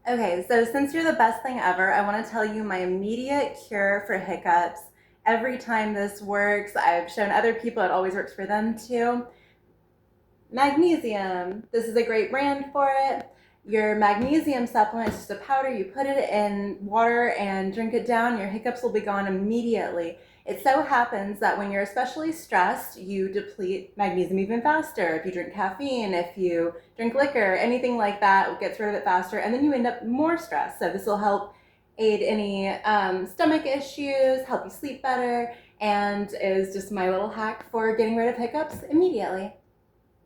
Okay, so since you're the best thing ever, I want to tell you my immediate cure for hiccups. Every time this works, I've shown other people it always works for them too. Magnesium. This is a great brand for it. Your magnesium supplement is just a powder. You put it in water and drink it down. Your hiccups will be gone immediately. It so happens that when you're especially stressed, you deplete magnesium even faster. If you drink caffeine, if you drink liquor, anything like that gets rid of it faster, and then you end up more stressed. So this will help aid any stomach issues, help you sleep better, and is just my little hack for getting rid of hiccups immediately.